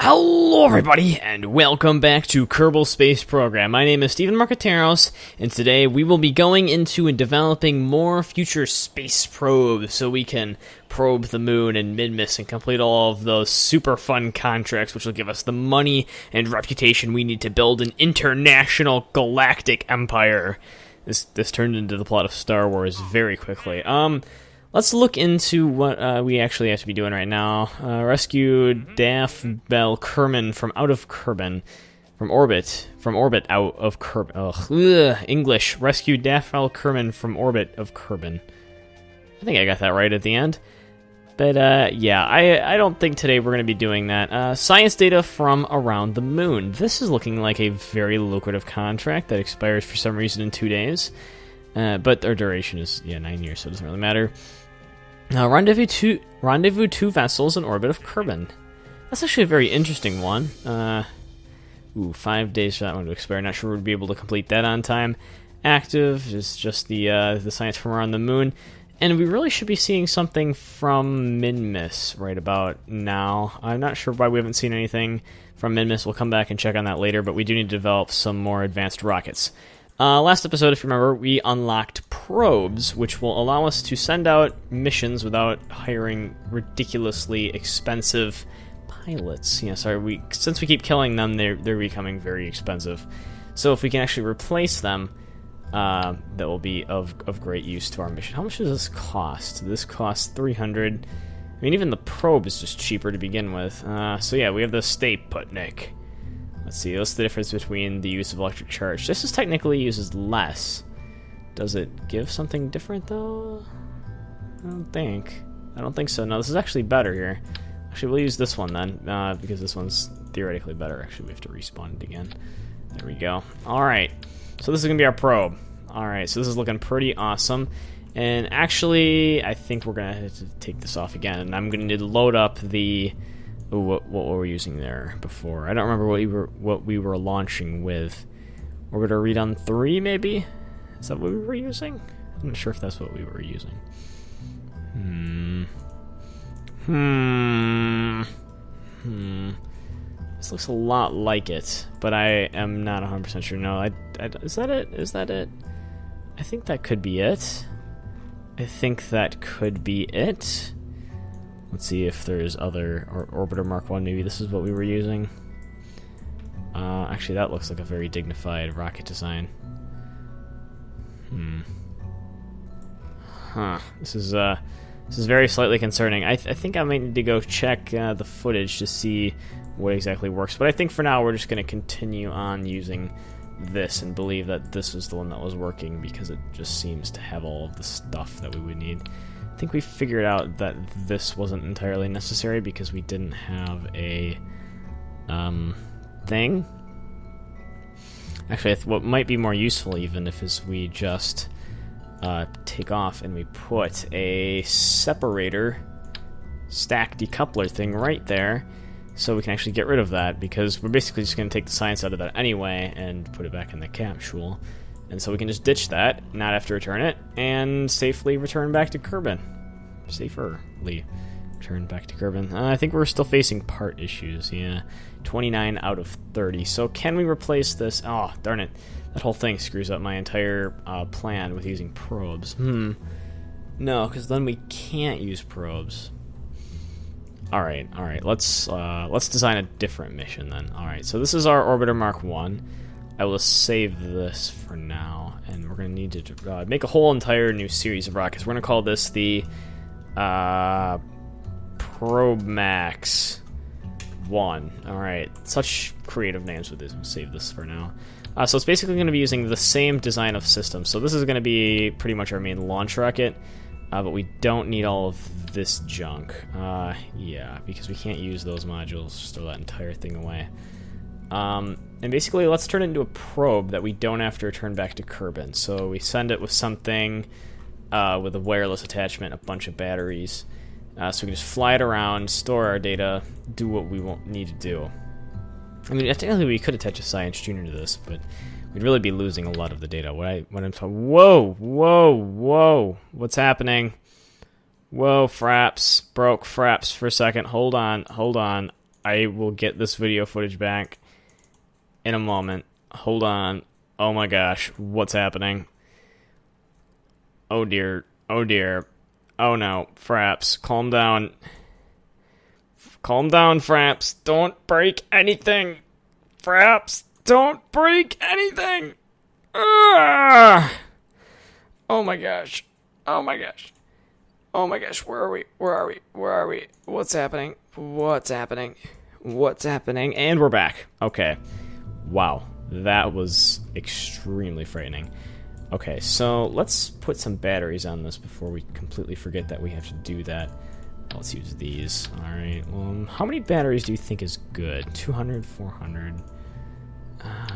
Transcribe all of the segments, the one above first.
Hello everybody, and welcome back to Kerbal Space Program. My name is Steven Marcateros, and today we will be going into and developing more future space probes so we can probe the moon and Minmus and complete all of those super fun contracts which will give us the money and reputation we need to build an international galactic empire. This turned into the plot of Star Wars very quickly. Let's look into what we actually have to be doing right now. Rescue Kerbin from out of Kerbin. From orbit out of Kerbin. English. Rescue Kerbin from orbit of Kerbin. I think I got that right at the end. But, yeah, I don't think today we're going to be doing that. Science data from around the moon. This is looking like a very lucrative contract that expires for some reason in 2 days. But our duration is, 9 years, so it doesn't really matter. Rendezvous two vessels in orbit of Kerbin. That's actually a very interesting one. 5 days for that one to expire. Not sure we'd be able to complete that on time. Active is just the science from around the moon. And we really should be seeing something from Minmus right about now. I'm not sure why we haven't seen anything from Minmus. We'll come back and check on that later, but we do need to develop some more advanced rockets. Last episode, if you remember, we unlocked probes, which will allow us to send out missions without hiring ridiculously expensive pilots. Since we keep killing them, they're becoming very expensive. So if we can actually replace them, that will be of great use to our mission. How much does this cost? This costs 300. I mean, even the probe is just cheaper to begin with. So yeah, we have the Stay Putnik. Let's see, what's the difference between the use of electric charge? This is technically uses less. Does it give something different, though? I don't think so. No, this is actually better here. Actually, we'll use this one, then, because this one's theoretically better. Actually, we have to respawn it again. There we go. Alright, so this is going to be our probe. Alright, so this is looking pretty awesome. And actually, I think we're going to have to take this off again. And I'm going to need to load up the... Ooh, what were we using there before? I don't remember what we were launching with. Orbital Redon 3, maybe? Is that what we were using? I'm not sure if that's what we were using. This looks a lot like it, but I am not 100% sure. No, is that it? Is that it? I think that could be it. Let's see if there's other... Orbiter Mark 1, maybe this is what we were using. Actually, that looks like a very dignified rocket design. This is very slightly concerning. I think I might need to go check the footage to see what exactly works. But I think for now we're just going to continue on using this and believe that this was the one that was working because it just seems to have all of the stuff that we would need. I think we figured out that this wasn't entirely necessary because we didn't have a thing. Actually, what might be more useful even is we just take off and we put a separator stack decoupler thing right there so we can actually get rid of that because we're basically just going to take the science out of that anyway and put it back in the capsule. And so we can just ditch that, not have to return it, and safely return back to Kerbin. Saferly return back to Kerbin. I think we're still facing part issues, yeah. 29 out of 30. So can we replace this? Oh, darn it. That whole thing screws up my entire plan with using probes. No, because then we can't use probes. Alright. Let's design a different mission then. Alright, so this is our Orbiter Mark 1. I will save this for now, and we're going to need to make a whole entire new series of rockets. We're going to call this the Probe Max 1. Alright, such creative names with this. We'll save this for now. So it's basically going to be using the same design of system. So this is going to be pretty much our main launch rocket, but we don't need all of this junk. Yeah, because we can't use those modules. Just throw that entire thing away. And basically, let's turn it into a probe that we don't have to return back to Kerbin. So we send it with something with a wireless attachment, a bunch of batteries. So we can just fly it around, store our data, do what we won't need to do. I mean, technically we could attach a Science Junior to this, but we'd really be losing a lot of the data. Whoa! What's happening? Whoa, fraps. Broke fraps for a second. Hold on. I will get this video footage back in a moment. Hold on. Oh my gosh, what's happening? Oh dear. Oh dear. Oh no. Fraps, calm down. Calm down, Fraps. Don't break anything. Fraps, don't break anything. Ah! Oh my gosh. Oh my gosh. Oh my gosh, where are we? Where are we? Where are we? What's happening? What's happening? What's happening? And we're back. Okay. Wow. That was extremely frightening. Okay, so let's put some batteries on this before we completely forget that we have to do that. Let's use these. Alright, how many batteries do you think is good? 200, 400?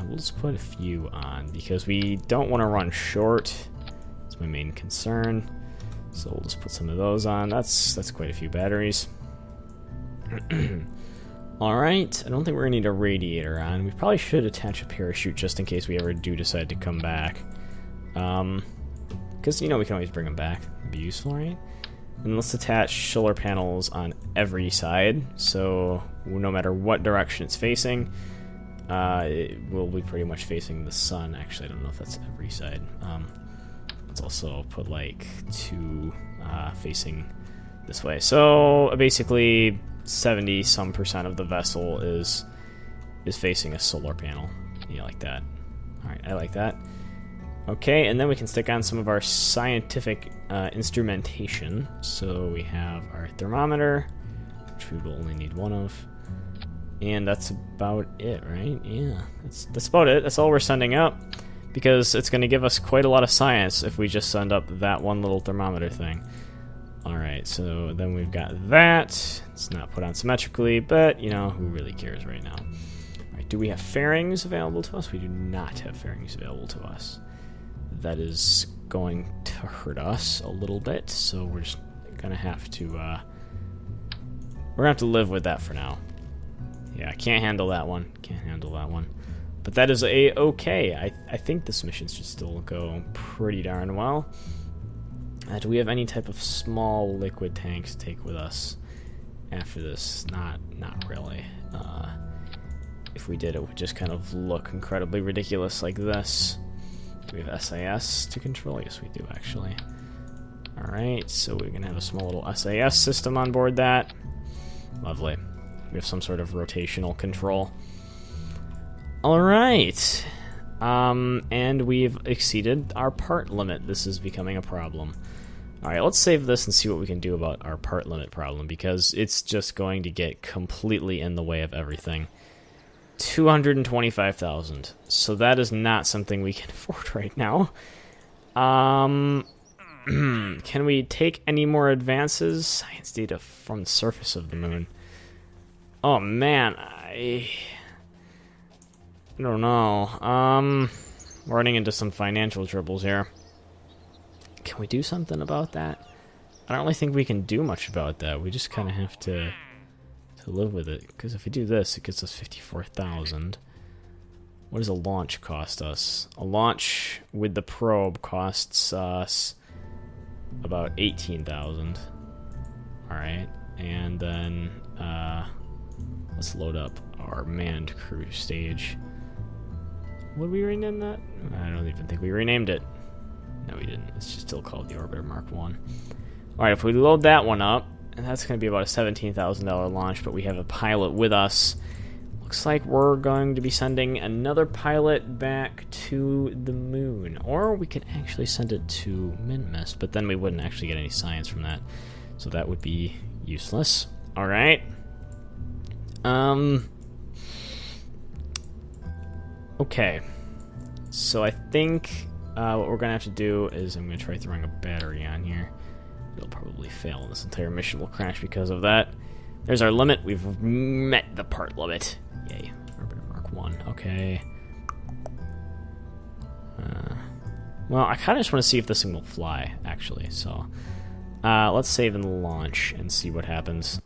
We'll just put a few on because we don't want to run short. That's my main concern. So we'll just put some of those on. That's quite a few batteries. Alright, I don't think we're going to need a radiator on. We probably should attach a parachute just in case we ever do decide to come back. Because, you know, we can always bring them back. It'd be useful, right? And let's attach solar panels on every side, so no matter what direction it's facing, it will be pretty much facing the sun. Actually, I don't know if that's every side. Let's also put like 2 facing this way. So basically 70% of the vessel is facing a solar panel. Yeah, like that. Alright, I like that. Okay, and then we can stick on some of our scientific instrumentation. So we have our thermometer, which we will only need 1 of. And that's about it, right? Yeah, that's about it. That's all we're sending up. Because it's going to give us quite a lot of science if we just send up that one little thermometer thing. Alright, so then we've got that. It's not put on symmetrically, but, you know, who really cares right now? Alright, do we have fairings available to us? We do not have fairings available to us. That is going to hurt us a little bit, so we're just going to have to, we're going to have to live with that for now. Yeah, I can't handle that one. Can't handle that one. But that is okay. I think this mission should still go pretty darn well. Do we have any type of small liquid tanks to take with us after this? Not really. If we did, it would just kind of look incredibly ridiculous like this. Do we have SAS to control? Yes, we do, actually. Alright, so we're going to have a small little SAS system on board that. Lovely. We have some sort of rotational control. Alright. And we've exceeded our part limit. This is becoming a problem. Alright, let's save this and see what we can do about our part limit problem, because it's just going to get completely in the way of everything. 225,000. So that is not something we can afford right now. Can we take any more advances? Science data from the surface of the moon. Oh man, I don't know. We're running into some financial troubles here. Can we do something about that? I don't really think we can do much about that. We just kind of have to live with it. Because if we do this, it gets us 54,000. What does a launch cost us? A launch with the probe costs us about 18,000. Alright, and then let's load up our manned crew stage. Would we rename that? I don't even think we renamed it. No, we didn't. It's just still called the Orbiter Mark 1. Alright, if we load that one up, and that's going to be about a $17,000 launch, but we have a pilot with us. Looks like we're going to be sending another pilot back to the moon. Or we could actually send it to Minmus, but then we wouldn't actually get any science from that. So that would be useless. Alright. Okay. So I think what we're going to have to do is I'm going to try throwing a battery on here. It'll probably fail. This entire mission will crash because of that. There's our limit. We've met the part limit. Yay. Orbiter Mark 1. Okay. Well, I kind of just want to see if this thing will fly, actually. So, let's save and launch and see what happens.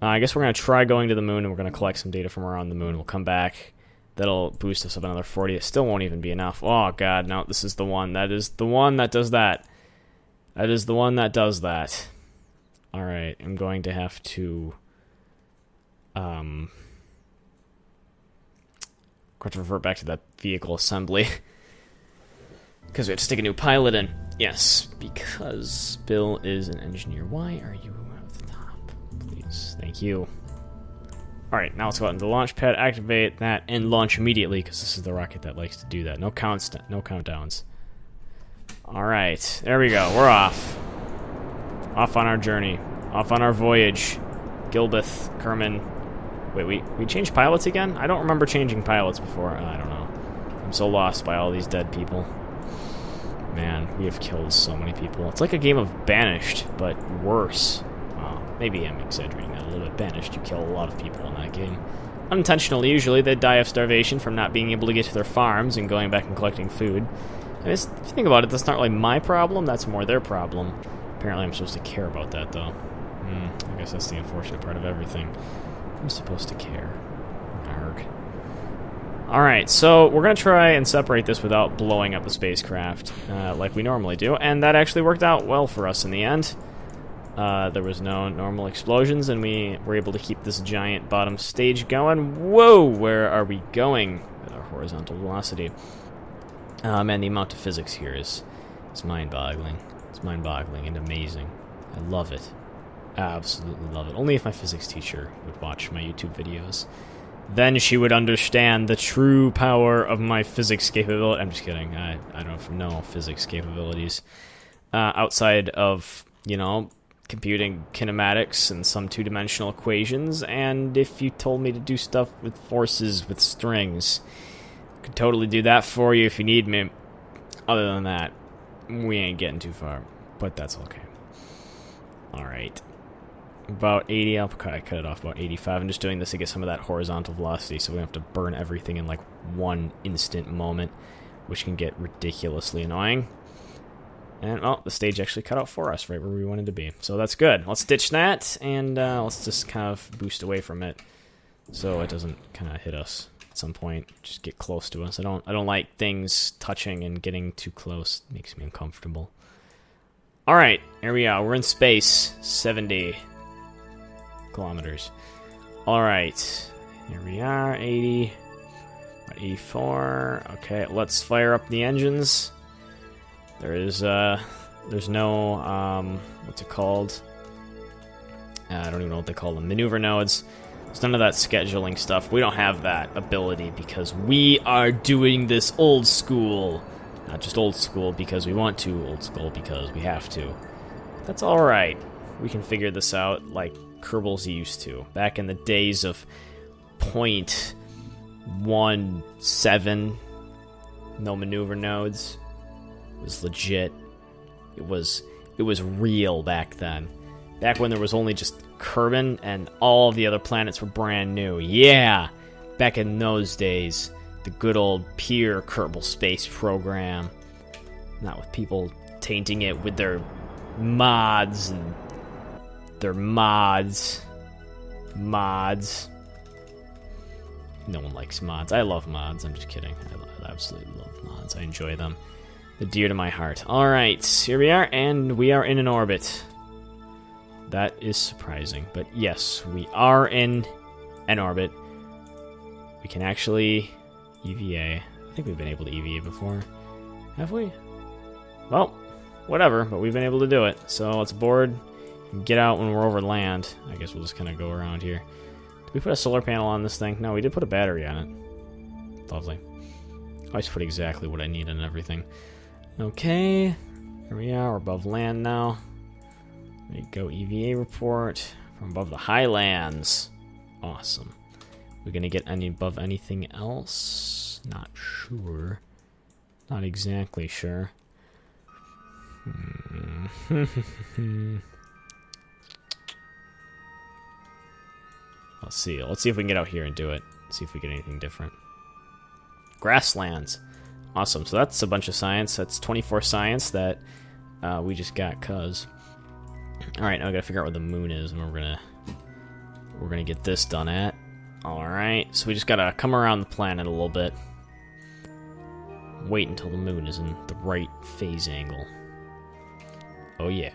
I guess we're going to try going to the moon, and we're going to collect some data from around the moon. We'll come back. That'll boost us up another 40. It still won't even be enough. Oh, God, no. This is the one. That is the one that does that. That is the one that does that. Alright, I'm going to have to Got to revert back to that vehicle assembly. Because we have to stick a new pilot in. Yes, because Bill is an engineer. Why are you at the top? Please, thank you. Alright, now let's go out into the launch pad, activate that, and launch immediately, because this is the rocket that likes to do that. No countdowns. Alright, there we go. We're off. Off on our journey. Off on our voyage. Gilbeth, Kerbin. Wait, we changed pilots again? I don't remember changing pilots before. I don't know. I'm so lost by all these dead people. Man, we have killed so many people. It's like a game of Banished, but worse. Maybe I'm exaggerating that a little bit. Banished, you kill a lot of people in that game. Unintentionally, usually, they die of starvation from not being able to get to their farms and going back and collecting food. I mean, if you think about it, that's not really my problem, that's more their problem. Apparently I'm supposed to care about that, though. I guess that's the unfortunate part of everything. I'm supposed to care. Arg. Alright, so we're going to try and separate this without blowing up the spacecraft, like we normally do, and that actually worked out well for us in the end. There was no normal explosions, and we were able to keep this giant bottom stage going. Whoa! Where are we going with our horizontal velocity? Man, the amount of physics here is mind-boggling. It's mind-boggling and amazing. I love it. Absolutely love it. Only if my physics teacher would watch my YouTube videos. Then she would understand the true power of my physics capability. I'm just kidding. I don't know physics capabilities. Outside of, you know, computing kinematics and some two-dimensional equations, and if you told me to do stuff with forces with strings, I could totally do that for you if you need me. Other than that, we ain't getting too far, but that's okay. Alright. About 80, I cut it off about 85. I'm just doing this to get some of that horizontal velocity so we don't have to burn everything in like one instant moment, which can get ridiculously annoying. And, well, the stage actually cut out for us right where we wanted to be. So that's good. Let's ditch that, and let's just kind of boost away from it so it doesn't kind of hit us at some point. Just get close to us. I don't like things touching and getting too close. It makes me uncomfortable. Alright, here we are. We're in space. 70 kilometers. Alright, here we are. 80. 84. Okay, let's fire up the engines. There's no, what's it called? I don't even know what they call them. Maneuver nodes. There's none of that scheduling stuff. We don't have that ability because we are doing this old school. Not just old school because we want to, old school because we have to. That's alright. We can figure this out like Kerbal's used to. Back in the days of .17, no maneuver nodes. It was legit. It was real back then. Back when there was only just Kerbin and all of the other planets were brand new. Yeah! Back in those days, the good old pure Kerbal space program. Not with people tainting it with their mods and their mods. Mods. No one likes mods. I love mods. I'm just kidding. I absolutely love mods. I enjoy them. They're dear to my heart. Alright, here we are, and we are in an orbit. That is surprising. But yes, we are in an orbit. We can actually EVA. I think we've been able to EVA before. Have we? Well, whatever, but we've been able to do it. So let's board and get out when we're over land. I guess we'll just kind of go around here. Did we put a solar panel on this thing? No, we did put a battery on it. Lovely. I always put exactly what I need and everything. Okay, here we are. We're above land now. There you go, EVA report from above the highlands. Awesome. We're gonna get above anything else? Not sure. Not exactly sure. Let's see. Let's see if we can get out here and do it. See if we get anything different. Grasslands. Awesome. So that's a bunch of science. That's 24 science that we just got, cuz. Alright, now I gotta figure out where the moon is, and we're gonna get this done at. Alright, so we just gotta come around the planet a little bit. Wait until the moon is in the right phase angle. Oh yeah.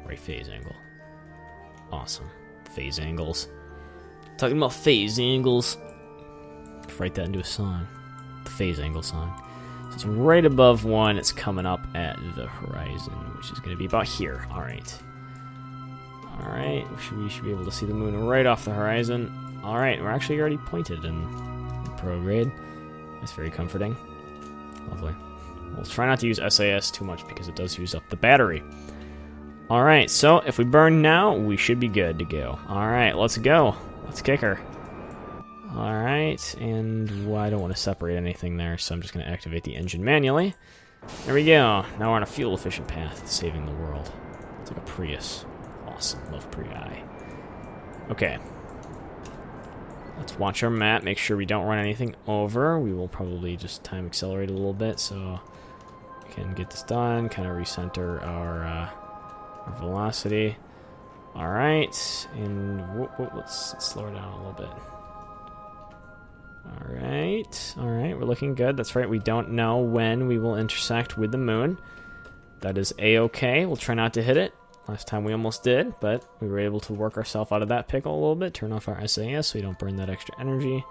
Right phase angle. Awesome. Phase angles. Talking about phase angles. Let's write that into a song. The phase angle song. So it's right above 1. It's coming up at the horizon, which is going to be about here. Alright. Alright, we should be able to see the moon right off the horizon. Alright, we're actually already pointed in prograde. That's very comforting. Lovely. We'll try not to use SAS too much because it does use up the battery. Alright, so if we burn now, we should be good to go. Alright, let's go. Let's kick her. Alright, and well, I don't want to separate anything there, so I'm just going to activate the engine manually. There we go. Now we're on a fuel-efficient path to saving the world. It's like a Prius. Awesome. Love Prii. Okay. Let's watch our map, make sure we don't run anything over. We will probably just time accelerate a little bit so we can get this done, kind of recenter our velocity. Alright, and let's slow it down a little bit. Alright, we're looking good. That's right, we don't know when we will intersect with the moon. That is a-okay. We'll try not to hit it. Last time we almost did, but we were able to work ourselves out of that pickle a little bit, turn off our SAS so we don't burn that extra energy,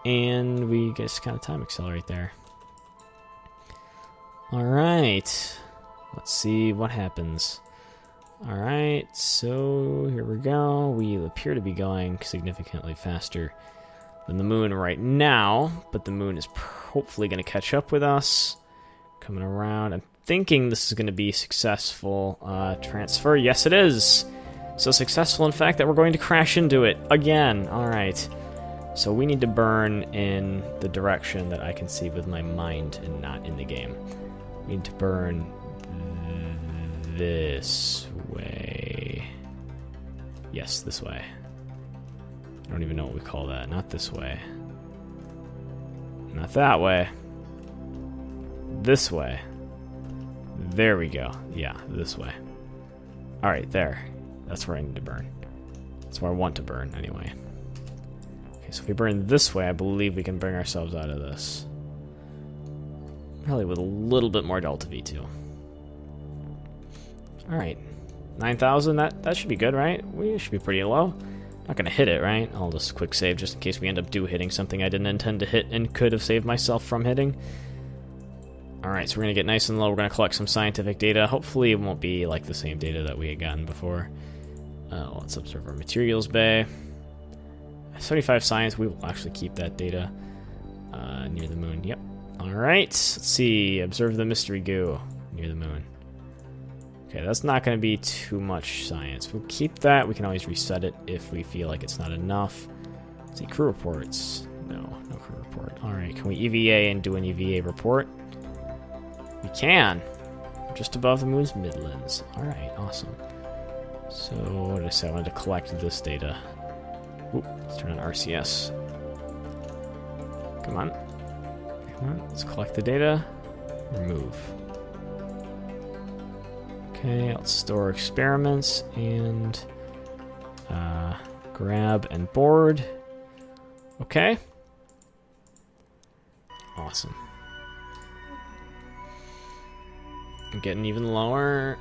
and we just kind of time accelerate there. Alright, let's see what happens. Alright, so here we go. We appear to be going significantly faster than the moon right now, but the moon is hopefully going to catch up with us. Coming around. I'm thinking this is going to be successful transfer. Yes, it is. So successful, in fact, that we're going to crash into it again. Alright. So we need to burn in the direction that I can see with my mind and not in the game. We need to burn this way. Yes, this way. I don't even know what we call that. Not this way. Not that way. This way. There we go. Yeah, this way. Alright, there. That's where I need to burn. That's where I want to burn, anyway. Okay, so if we burn this way, I believe we can bring ourselves out of this. Probably with a little bit more Delta V2. Alright. 9,000, that should be good, right? We should be pretty low. Not gonna hit it, right? I'll just quick save just in case we end up hitting something I didn't intend to hit and could have saved myself from hitting. Alright, so we're gonna get nice and low. We're gonna collect some scientific data. Hopefully it won't be like the same data that we had gotten before. Let's observe our materials bay. 75 science, we will actually keep that data near the moon. Yep. Alright, let's see. Observe the mystery goo near the moon. Okay, that's not going to be too much science. We'll keep that. We can always reset it if we feel like it's not enough. Let's see, crew reports. No crew report. Alright, can we EVA and do an EVA report? We can. We're just above the moon's midlands. Alright, awesome. So, what did I say? I wanted to collect this data. Oop, let's turn on RCS. Come on. Come on, let's collect the data. Remove. Okay, let's store experiments and grab and board. Okay. Awesome. I'm getting even lower.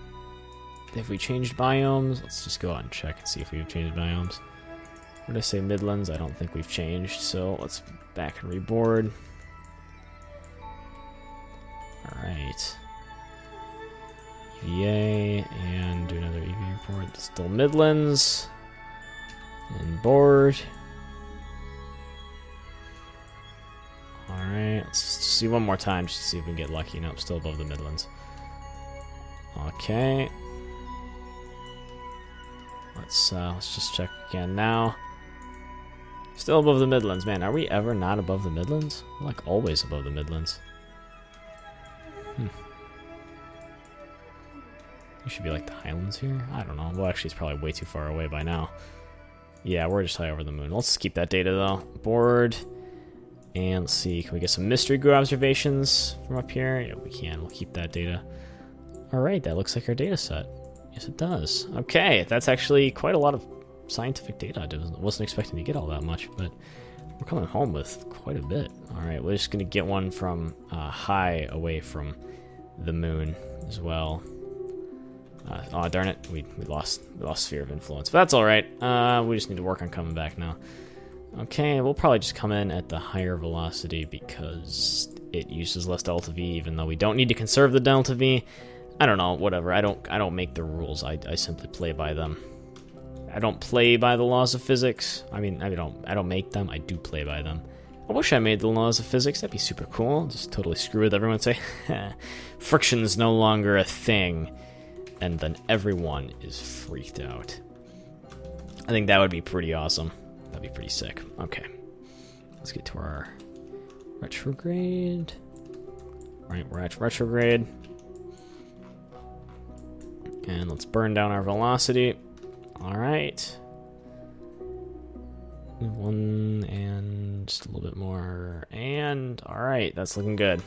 Have we changed biomes? Let's just go out and check and see if we've changed biomes. What did I say? Midlands? I don't think we've changed, so let's back and reboard. Alright. EVA, and do another EVA report. Still Midlands. And board. Alright, let's see one more time just to see if we can get lucky. Nope, still above the Midlands. Okay. Let's just check again now. Still above the Midlands. Man, are we ever not above the Midlands? We're like always above the Midlands. It should be like the Highlands here? I don't know. Well, actually, it's probably way too far away by now. Yeah, we're just high over the moon. Let's keep that data, though. Board. And let's see. Can we get some mystery goo observations from up here? Yeah, we can. We'll keep that data. Alright, that looks like our data set. Yes, it does. Okay, that's actually quite a lot of scientific data. I wasn't expecting to get all that much, but we're coming home with quite a bit. Alright, we're just going to get one from high away from the moon as well. Oh darn it, we lost sphere of influence, but that's all right. We just need to work on coming back now. Okay, we'll probably just come in at the higher velocity because it uses less delta V, even though we don't need to conserve the delta V. I don't know, whatever. I don't make the rules. I simply play by them. I don't play by the laws of physics. I don't make them. I do play by them. I wish I made the laws of physics. That'd be super cool. Just totally screw with everyone. Say, friction's no longer a thing, and then everyone is freaked out. I think that would be pretty awesome. That'd be pretty sick. Okay, let's get to our retrograde. All right, we're at retrograde, and let's burn down our velocity. All right. One and just a little bit more, and all right, that's looking good.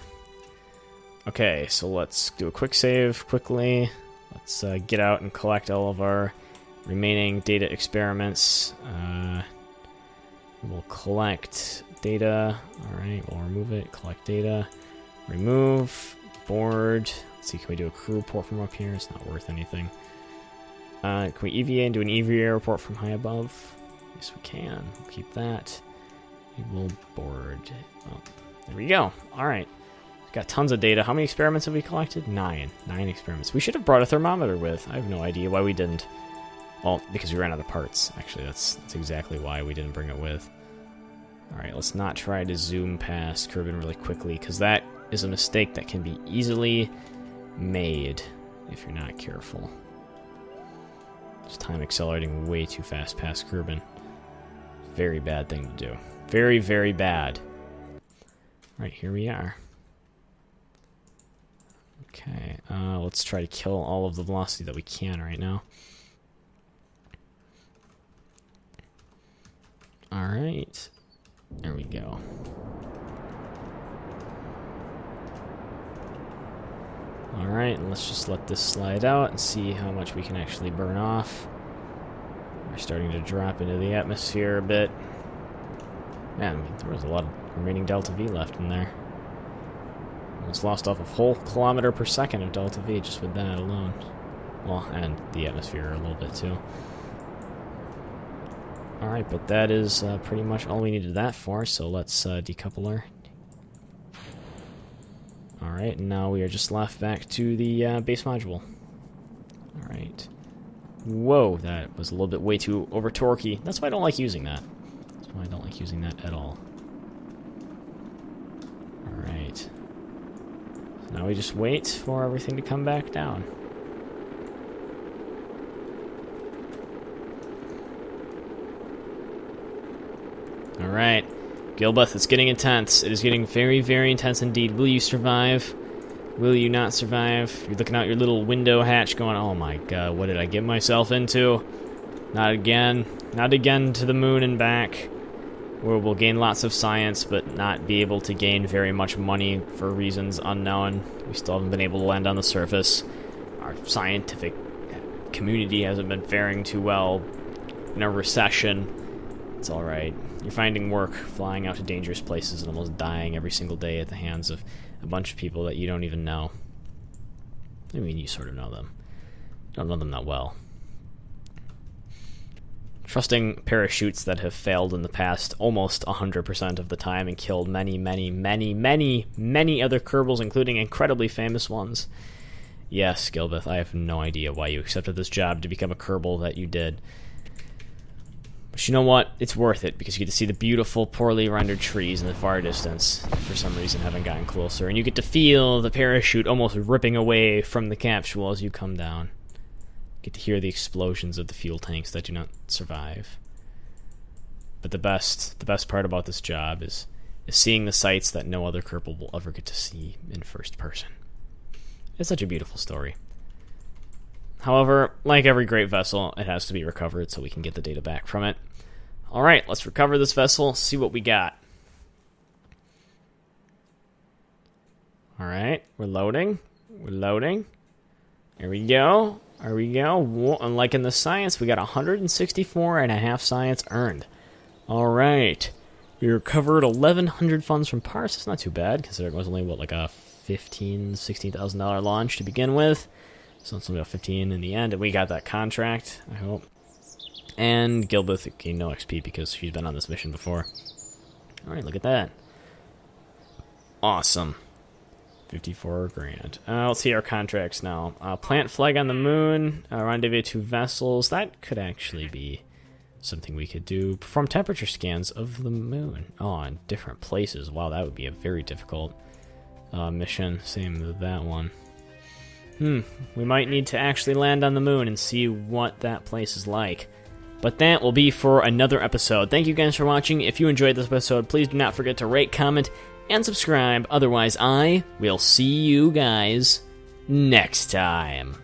Okay, so let's do a quick save quickly. Let's get out and collect all of our remaining data experiments. We'll collect data. All right, we'll remove it. Collect data. Remove. Board. Let's see, can we do a crew report from up here? It's not worth anything. Can we EVA and do an EVA report from high above? Yes, we can. We'll keep that. We will board. Oh, there we go. All right. We've got tons of data. How many experiments have we collected? 9. 9 experiments. We should have brought a thermometer with. I have no idea why we didn't. Well, because we ran out of parts. Actually, that's exactly why we didn't bring it with. All right, let's not try to zoom past Kerbin really quickly, because that is a mistake that can be easily made if you're not careful. Just time accelerating way too fast past Kerbin. Very bad thing to do. Very, very bad. Right, here we are. Okay, let's try to kill all of the velocity that we can right now. Alright. There we go. Alright, and let's just let this slide out and see how much we can actually burn off. We're starting to drop into the atmosphere a bit. Man, there was a lot of remaining delta V left in there. Almost lost off a whole kilometer per second of delta V just with that alone. Well, and the atmosphere a little bit too. Alright, but that is pretty much all we needed that for, so let's decouple her. Alright, and now we are just left back to the base module. Alright. Whoa, that was a little bit way too over-torquey. That's why I don't like using that. That's why I don't like using that at all. Alright. So now we just wait for everything to come back down. Alright. Gilbeth, it's getting intense. It is getting very, very intense indeed. Will you survive? Will you not survive? You're looking out your little window hatch going, oh my god, what did I get myself into? Not again. Not again to the moon and back. Where we'll gain lots of science, but not be able to gain very much money for reasons unknown. We still haven't been able to land on the surface. Our scientific community hasn't been faring too well. In a recession. It's alright. You're finding work, flying out to dangerous places, and almost dying every single day at the hands of a bunch of people that you don't even know. I mean, you sort of know them. You don't know them that well. Trusting parachutes that have failed in the past almost 100% of the time and killed many, many, many, many, many other Kerbals, including incredibly famous ones. Yes, Gilbeth, I have no idea why you accepted this job to become a Kerbal that you did. But you know what? It's worth it, because you get to see the beautiful, poorly rendered trees in the far distance that for some reason haven't gotten closer, and you get to feel the parachute almost ripping away from the capsule as you come down. You get to hear the explosions of the fuel tanks that do not survive. But the best part about this job is seeing the sights that no other Kerbal will ever get to see in first person. It's such a beautiful story. However, like every great vessel, it has to be recovered so we can get the data back from it. Alright, let's recover this vessel, see what we got. Alright, we're loading. We're loading. There we go. There we go. Unlike in the science, we got 164.5 science earned. Alright. We recovered 1,100 funds from parts. That's not too bad, considering it was only, what, like a $15,000, $16,000 launch to begin with. So it's only about 15 in the end, and we got that contract, I hope. And Gilbeth gained no XP because she's been on this mission before. Alright, look at that. Awesome. 54 grand. Let's see our contracts now. Plant flag on the moon, rendezvous 2 vessels. That could actually be something we could do. Perform temperature scans of the moon. Oh, in different places. Wow, that would be a very difficult mission. Same with that one. We might need to actually land on the moon and see what that place is like. But that will be for another episode. Thank you guys for watching. If you enjoyed this episode, please do not forget to rate, comment, and subscribe. Otherwise, I will see you guys next time.